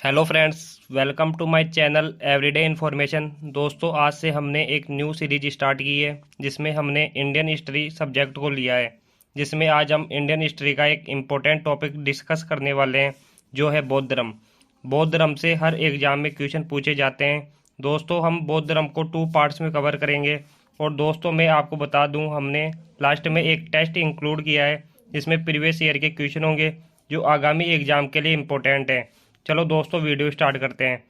Hello friends, welcome to my channel everyday information. दोस्तों, आज से हमने एक न्यू सीरीज स्टार्ट की है जिसमें हमने इंडियन हिस्ट्री सब्जेक्ट को लिया है, जिसमें आज हम इंडियन हिस्ट्री का एक इम्पोर्टेंट टॉपिक डिस्कस करने वाले हैं, जो है बौद्ध धर्म। बौद्ध धर्म से हर एग्जाम में क्वेश्चन पूछे जाते हैं। दोस्तों, हम बौद्ध धर्म को 2 पार्ट्स में कवर करेंगे। और दोस्तों, मैं आपको बता दूं, हमने लास्ट में एक टेस्ट इंक्लूड किया है जिसमें प्रीवियस ईयर के क्वेश्चन होंगे जो आगामी एग्जाम के लिए इम्पोर्टेंट हैं। चलो दोस्तों, वीडियो स्टार्ट करते हैं।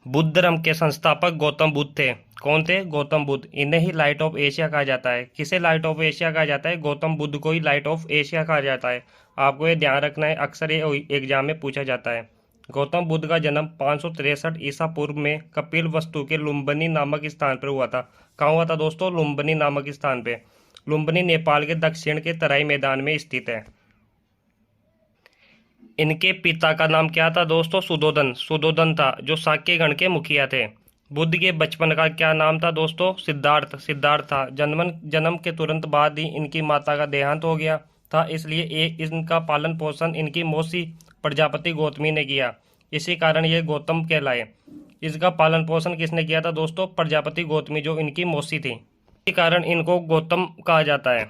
बुद्ध धर्म के संस्थापक गौतम बुद्ध थे। कौन थे? गौतम बुद्ध। इन्हें ही लाइट ऑफ एशिया कहा जाता है। किसे लाइट ऑफ एशिया कहा जाता है? गौतम बुद्ध को ही लाइट ऑफ एशिया कहा जाता है। आपको ये ध्यान रखना है, अक्सर ये एग्जाम में पूछा जाता है। गौतम बुद्ध का जन्म 563 ईसा पूर्व में कपिल वस्तु के लुम्बिनी नामक स्थान पर हुआ था। कहाँ हुआ था दोस्तों? लुम्बिनी नामक स्थान पे। लुम्बिनी नेपाल के दक्षिण के तराई मैदान में स्थित है। इनके पिता का नाम क्या था दोस्तों? सुधोधन। सुधोधन था, जो शाक्य गण के मुखिया थे। बुद्ध के बचपन का क्या नाम था दोस्तों? सिद्धार्थ। सिद्धार्थ था। जन्म के तुरंत बाद ही इनकी माता का देहांत हो गया था, इसलिए इनका पालन पोषण इनकी मौसी प्रजापति गौतमी ने किया। इसी कारण ये गौतम कहलाए। इसका पालन पोषण किसने किया था दोस्तों? प्रजापति गौतमी, जो इनकी मौसी थी। इसी कारण इनको गौतम कहा जाता है।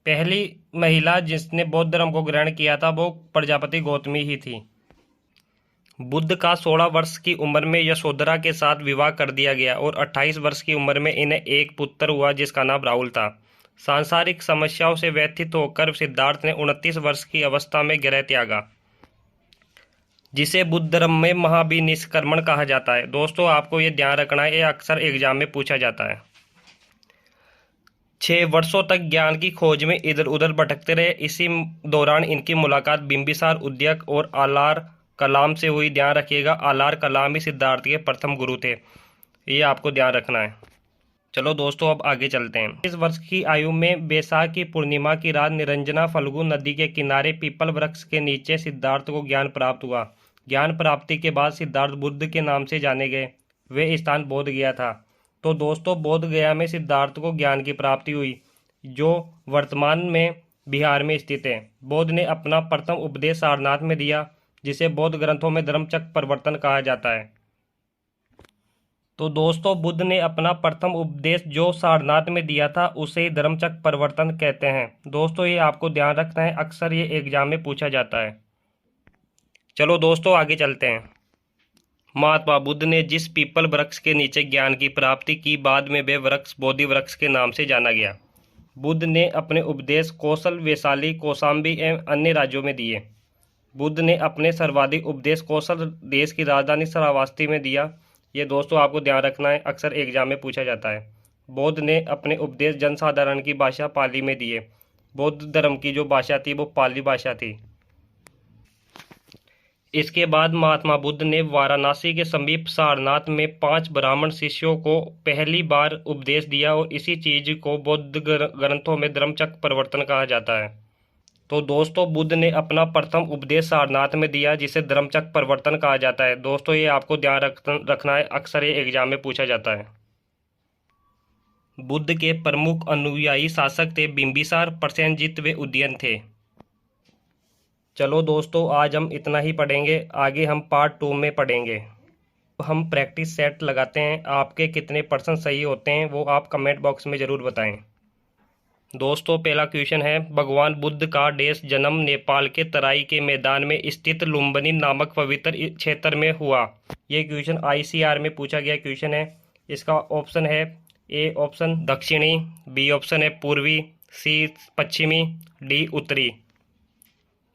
पहली महिला जिसने बौद्ध धर्म को ग्रहण किया था वो प्रजापति गौतमी ही थी। बुद्ध का 16 वर्ष की उम्र में यशोधरा के साथ विवाह कर दिया गया और 28 वर्ष की उम्र में इन्हें एक पुत्र हुआ जिसका नाम राहुल था। सांसारिक समस्याओं से व्यथित होकर सिद्धार्थ ने 29 वर्ष की अवस्था में गृह त्यागा, जिसे बुद्ध धर्म में महाभिनिष्क्रमण कहा जाता है। दोस्तों, आपको ये ध्यान रखना है, ये अक्सर एग्जाम में पूछा जाता है। 6 वर्षों तक ज्ञान की खोज में इधर उधर भटकते रहे। इसी दौरान इनकी मुलाकात बिंबिसार उद्यक और आलार कलाम से हुई। ध्यान रखिएगा, आलार कलाम ही सिद्धार्थ के प्रथम गुरु थे। ये आपको ध्यान रखना है। चलो दोस्तों, अब आगे चलते हैं। इस वर्ष की आयु में बैसाख की पूर्णिमा की रात निरंजना फल्गु नदी के किनारे पीपल वृक्ष के नीचे सिद्धार्थ को ज्ञान प्राप्त हुआ। ज्ञान प्राप्ति के बाद सिद्धार्थ बुद्ध के नाम से जाने गए। वे स्थान बोध गया था। तो दोस्तों, बोध गया में सिद्धार्थ को ज्ञान की प्राप्ति हुई, जो वर्तमान में बिहार में स्थित है। बोध ने अपना प्रथम उपदेश सारनाथ में दिया, जिसे बौद्ध ग्रंथों में धर्मचक्र प्रवर्तन कहा जाता है। तो दोस्तों, बुद्ध ने अपना प्रथम उपदेश जो सारनाथ में दिया था उसे ही धर्मचक्र प्रवर्तन कहते हैं। दोस्तों, ये आपको ध्यान रखना है, अक्सर ये एग्जाम में पूछा जाता है। चलो दोस्तों, आगे चलते हैं। महात्मा बुद्ध ने जिस पीपल वृक्ष के नीचे ज्ञान की प्राप्ति की, बाद में वे वृक्ष बोधि वृक्ष के नाम से जाना गया। बुद्ध ने अपने उपदेश कौशल, वैशाली, कौशाम्बी एवं अन्य राज्यों में दिए। बुद्ध ने अपने सर्वाधिक उपदेश कौशल देश की राजधानी श्रावस्ती में दिया। ये दोस्तों आपको ध्यान रखना है, अक्सर एग्जाम में पूछा जाता है। बौद्ध ने अपने उपदेश जनसाधारण की भाषा पाली में दिए। बौद्ध धर्म की जो भाषा थी वो पाली भाषा थी। इसके बाद महात्मा बुद्ध ने वाराणसी के समीप सारनाथ में 5 ब्राह्मण शिष्यों को पहली बार उपदेश दिया और इसी चीज को बौद्ध ग्रंथों में धर्मचक्र प्रवर्तन कहा जाता है। तो दोस्तों, बुद्ध ने अपना प्रथम उपदेश सारनाथ में दिया, जिसे धर्मचक्र प्रवर्तन कहा जाता है। दोस्तों, ये आपको ध्यान रखना है, अक्सर ये एग्जाम में पूछा जाता है। बुद्ध के प्रमुख अनुयायी शासक थे बिंबिसार, प्रसेनजित व उदयन थे। चलो दोस्तों, आज हम इतना ही पढ़ेंगे, आगे हम पार्ट 2 में पढ़ेंगे। हम प्रैक्टिस सेट लगाते हैं, आपके कितने % सही होते हैं वो आप कमेंट बॉक्स में ज़रूर बताएं। दोस्तों, पहला क्वेश्चन है, भगवान बुद्ध का देश जन्म नेपाल के तराई के मैदान में स्थित लुम्बिनी नामक पवित्र क्षेत्र में हुआ। ये क्वेश्चन ICR में पूछा गया क्वेश्चन है। इसका ऑप्शन है A ऑप्शन दक्षिणी, B ऑप्शन है पूर्वी, C पश्चिमी, D उत्तरी।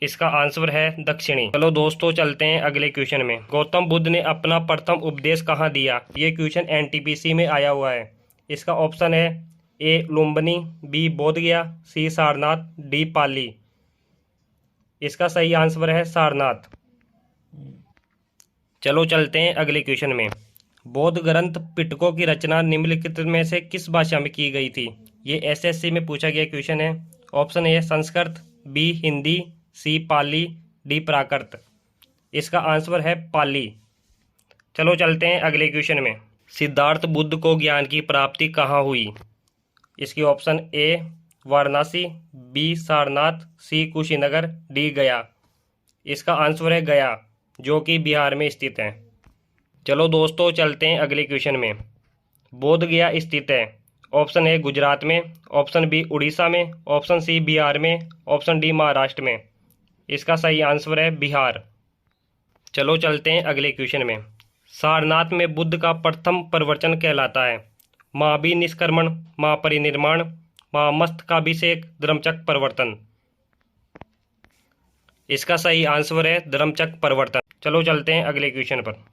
इसका आंसर है दक्षिणी। चलो दोस्तों, चलते हैं अगले क्वेश्चन में। गौतम बुद्ध ने अपना प्रथम उपदेश कहाँ दिया? ये क्वेश्चन NTPC में आया हुआ है। इसका ऑप्शन है A लुम्बिनी, B बोध गया, C सारनाथ, D पाली। इसका सही आंसर है सारनाथ। चलो चलते हैं अगले क्वेश्चन में। बौद्ध ग्रंथ पिटकों की रचना निम्नलिखित में से किस भाषा में की गई थी? ये SSC में पूछा गया क्वेश्चन है। ऑप्शन ए संस्कृत, B हिंदी, C पाली, D प्राकृत। इसका आंसर है पाली। चलो चलते हैं अगले क्वेश्चन में। सिद्धार्थ बुद्ध को ज्ञान की प्राप्ति कहाँ हुई? इसकी option A Varanasi, B Sarnath, C Kushinagar, D गया। इसका आंसर है गया। जो कि बिहार में स्थित है। चलो दोस्तों चलते हैं अगले क्वेश्चन में। बोध गया स्थित है। ऑप्शन ए गुजरात में, ऑप्शन बी उड़ीसा में, ऑप्शन सी बिहार में, ऑप्शन डी महाराष्ट्र में। इसका सही आंसर है बिहार। चलो चलते हैं अगले क्वेश्चन में। सारनाथ में बुद्ध का प्रथम प्रवचन कहलाता है। महाभिनिष्क्रमण, महापरिनिर्वाण, महामस्तकाभिषेक, धर्मचक्र प्रवर्तन। इसका सही आंसर है धर्मचक्र प्रवर्तन। चलो चलते हैं अगले क्वेश्चन पर।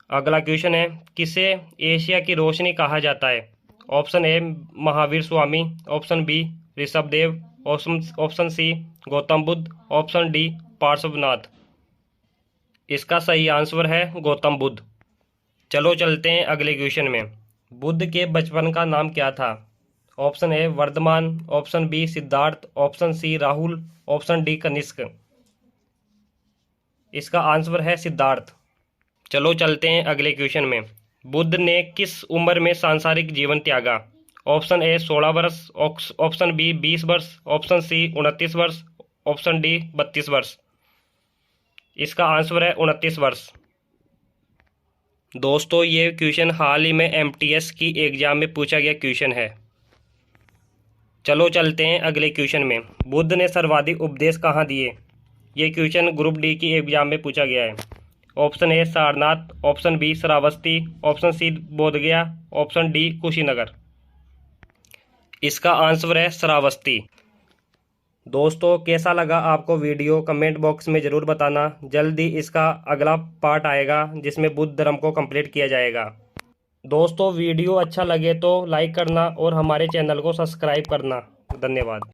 अगला क्वेश्चन है, किसे एशिया की रोशनी कहा जाता है? Option A Mahavir Swami, option B Rishabhdev, option C Gautam Buddha, option D Parshvanath. इसका सही आंसर है गौतम बुद्ध। चलो चलते हैं अगले क्वेश्चन में। बुद्ध के बचपन का नाम क्या था? Option A Vardhaman, option B Siddhartha, option C Rahul, option D Kanishka. इसका आंसर है सिद्धार्थ। चलो चलते हैं अगले क्वेश्चन में। बुद्ध ने किस उम्र में सांसारिक जीवन त्यागा? ऑप्शन ए 16 वर्ष, ऑप्शन बी 20 वर्ष, ऑप्शन सी 29 वर्ष, ऑप्शन डी 32 वर्ष। इसका आंसर है 29 वर्ष। दोस्तों ये क्वेश्चन हाल ही में एमटीएस की एग्जाम में पूछा गया क्वेश्चन है। चलो चलते हैं अगले क्वेश्चन में। बुद्ध ने सर्वाधिक उपदेश कहाँ दिए? ये क्वेश्चन ग्रुप डी की एग्जाम में पूछा गया है। Option A Sarnath, option B Shravasti, option C Bodhgaya, option D Kushinagar. इसका आंसर है श्रावस्ती। दोस्तों कैसा लगा आपको वीडियो कमेंट बॉक्स में ज़रूर बताना। जल्दी इसका अगला पार्ट आएगा जिसमें बुद्ध धर्म को कंप्लीट किया जाएगा। दोस्तों वीडियो अच्छा लगे तो लाइक करना और हमारे चैनल को सब्सक्राइब करना। धन्यवाद।